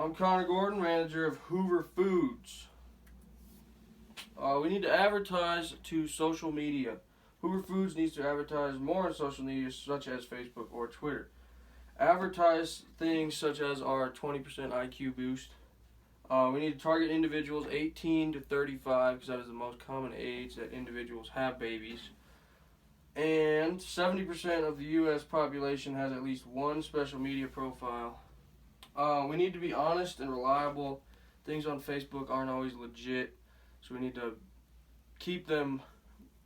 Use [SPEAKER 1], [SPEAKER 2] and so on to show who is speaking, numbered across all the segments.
[SPEAKER 1] I'm Connor Gordon, manager of Hoover Foods. We need to advertise to social media. Hoover Foods needs to advertise more on social media such as Facebook or Twitter. Advertise things such as our 20% IQ boost. We need to target individuals 18 to 35 because that is the most common age that individuals have babies. And 70% of the U.S. population has at least one special media profile. We need to be honest and reliable. Things on Facebook aren't always legit, so we need to keep them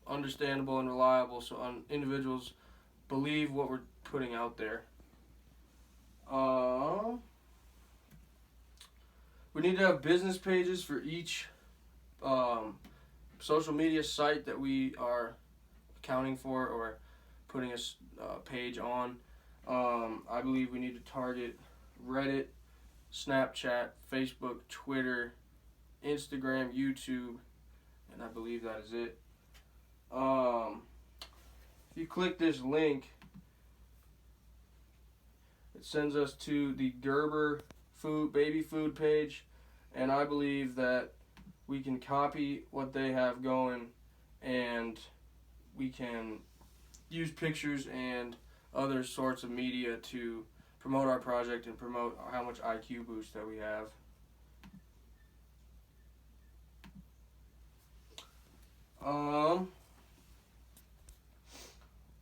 [SPEAKER 1] understandable and reliable so individuals believe what we're putting out there. We need to have business pages for each social media site that we are accounting for or putting a page on. I believe we need to target Reddit, Snapchat, Facebook, Twitter, Instagram, YouTube, and I believe that is it. If you click this link, it sends us to the Gerber baby food page, and I believe that we can copy what they have going and we can use pictures and other sorts of media to promote our project and promote how much IQ boost that we have.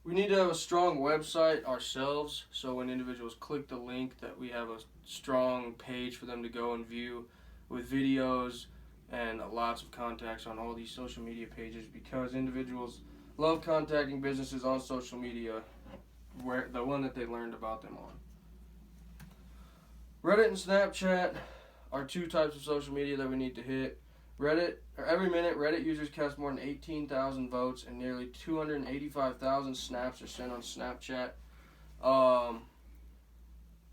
[SPEAKER 1] We need to have a strong website ourselves, so when individuals click the link that we have a strong page for them to go and view with videos and lots of contacts on all these social media pages, because individuals love contacting businesses on social media, where the one that they learned about them on. Reddit and Snapchat are two types of social media that we need to hit. Every minute, Reddit users cast more than 18,000 votes and nearly 285,000 snaps are sent on Snapchat.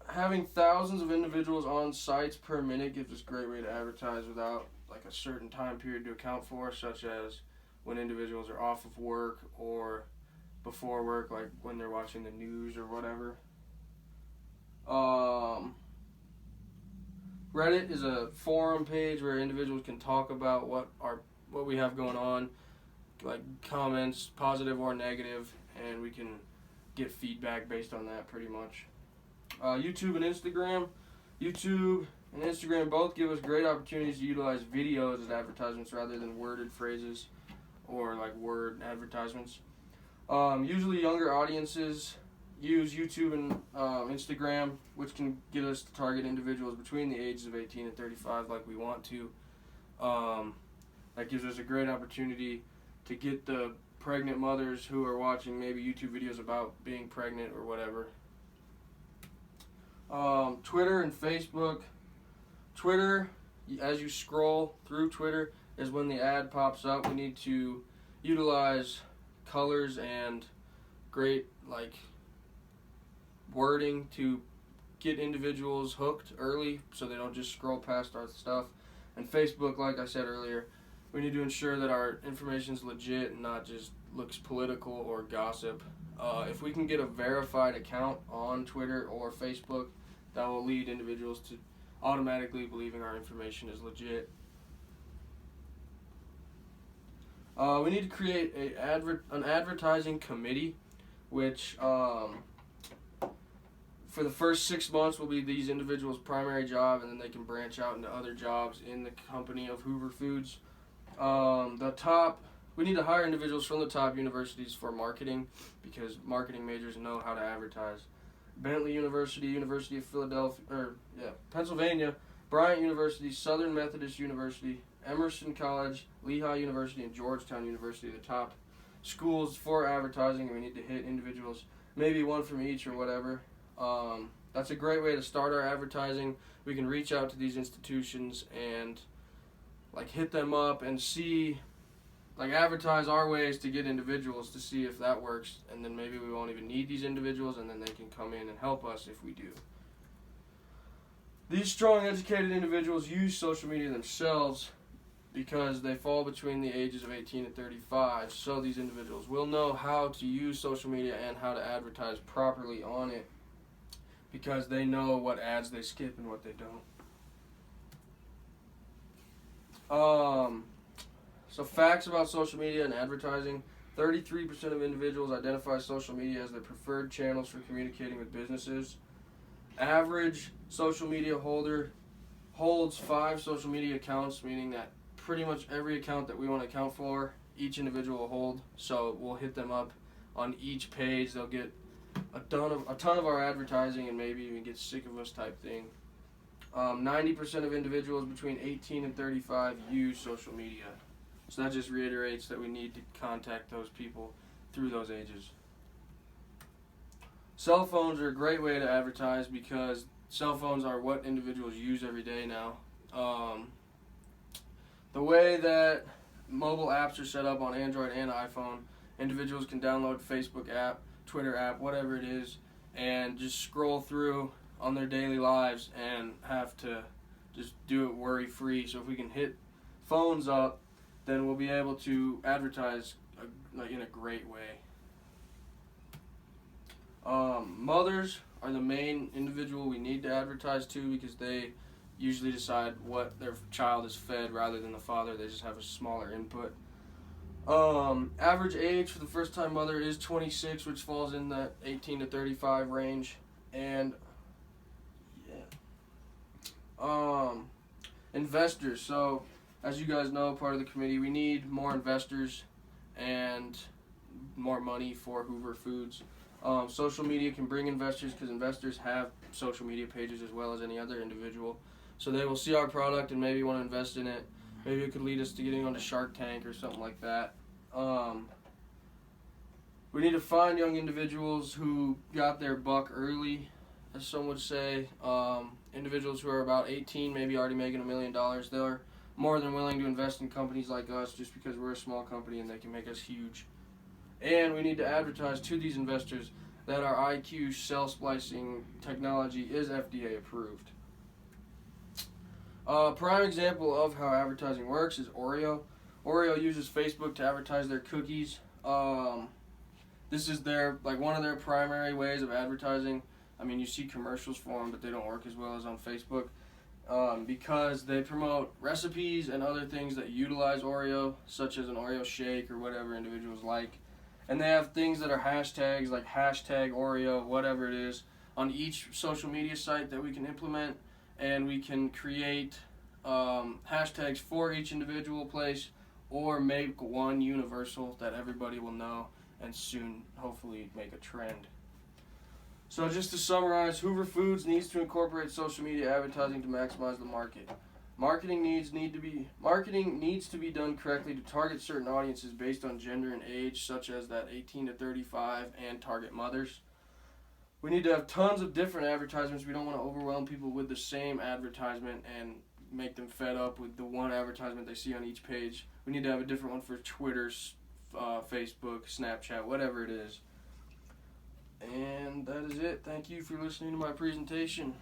[SPEAKER 1] Having thousands of individuals on sites per minute gives us a great way to advertise without like a certain time period to account for, such as when individuals are off of work or before work, like when they're watching the news or whatever. Reddit is a forum page where individuals can talk about what we have going on, like comments, positive or negative, and we can get feedback based on that pretty much. YouTube and Instagram. YouTube and Instagram both give us great opportunities to utilize videos as advertisements rather than worded phrases or like word advertisements. Usually younger audiences use YouTube and Instagram, which can get us to target individuals between the ages of 18 and 35 like we want to. That gives us a great opportunity to get the pregnant mothers who are watching maybe YouTube videos about being pregnant or whatever. Twitter and Facebook. Twitter, as you scroll through Twitter, is when the ad pops up. We need to utilize colors and great wording to get individuals hooked early so they don't just scroll past our stuff. And Facebook, like I said earlier, we need to ensure that our information is legit and not just looks political or gossip. If we can get a verified account on Twitter or Facebook, that will lead individuals to automatically believing our information is legit. We need to create an advertising committee, which for the first 6 months will be these individuals' primary job, and then they can branch out into other jobs in the company of Hoover Foods. We need to hire individuals from the top universities for marketing, because marketing majors know how to advertise. Bentley University, University of Pennsylvania, Bryant University, Southern Methodist University, Emerson College, Lehigh University, and Georgetown University are the top schools for advertising, and we need to hit individuals, maybe one from each or whatever. That's a great way to start our advertising. We can reach out to these institutions and hit them up and see, advertise our ways to get individuals to see if that works, and then maybe we won't even need these individuals, and then they can come in and help us if we do. These strong, educated individuals use social media themselves because they fall between the ages of 18 and 35, so these individuals will know how to use social media and how to advertise properly on it, because they know what ads they skip and what they don't. So facts about social media and advertising. 33% of individuals identify social media as their preferred channels for communicating with businesses. Average social media holder holds 5 social media accounts, meaning that pretty much every account that we want to account for, each individual will hold. So we'll hit them up on each page. They'll get a ton of our advertising and maybe even get sick of us type thing. 90% of individuals between 18 and 35 use social media. So that just reiterates that we need to contact those people through those ages. Cell phones are a great way to advertise because cell phones are what individuals use every day now. The way that mobile apps are set up on Android and iPhone, individuals can download Facebook app, Twitter app, whatever it is, and just scroll through on their daily lives and have to just do it worry-free. So if we can hit phones up, then we'll be able to advertise in a great way. Mothers are the main individual we need to advertise to because they usually decide what their child is fed rather than the father. They just have a smaller input. Average age for the first-time mother is 26, which falls in that 18 to 35 range. And investors. So, as you guys know, part of the committee, we need more investors and more money for Hoover Foods. Social media can bring investors because investors have social media pages as well as any other individual. So they will see our product and maybe want to invest in it. Maybe it could lead us to getting onto Shark Tank or something like that. We need to find young individuals who got their buck early, as some would say. Individuals who are about 18, maybe already making $1 million. They're more than willing to invest in companies like us just because we're a small company and they can make us huge. And we need to advertise to these investors that our IQ cell splicing technology is FDA approved. A prime example of how advertising works is Oreo. Oreo uses Facebook to advertise their cookies. This is one of their primary ways of advertising. I mean, you see commercials for them, but they don't work as well as on Facebook because they promote recipes and other things that utilize Oreo, such as an Oreo shake or whatever individuals like. And they have things that are hashtags like hashtag Oreo, whatever it is, on each social media site that we can implement. And we can create hashtags for each individual place or make one universal that everybody will know and soon hopefully make a trend. So just to summarize, Hoover Foods needs to incorporate social media advertising to maximize the market. Marketing needs to be done correctly to target certain audiences based on gender and age, such as that 18 to 35 and target mothers. We need to have tons of different advertisements. We don't want to overwhelm people with the same advertisement and make them fed up with the one advertisement they see on each page. We need to have a different one for Twitter, Facebook, Snapchat, whatever it is. And that is it. Thank you for listening to my presentation.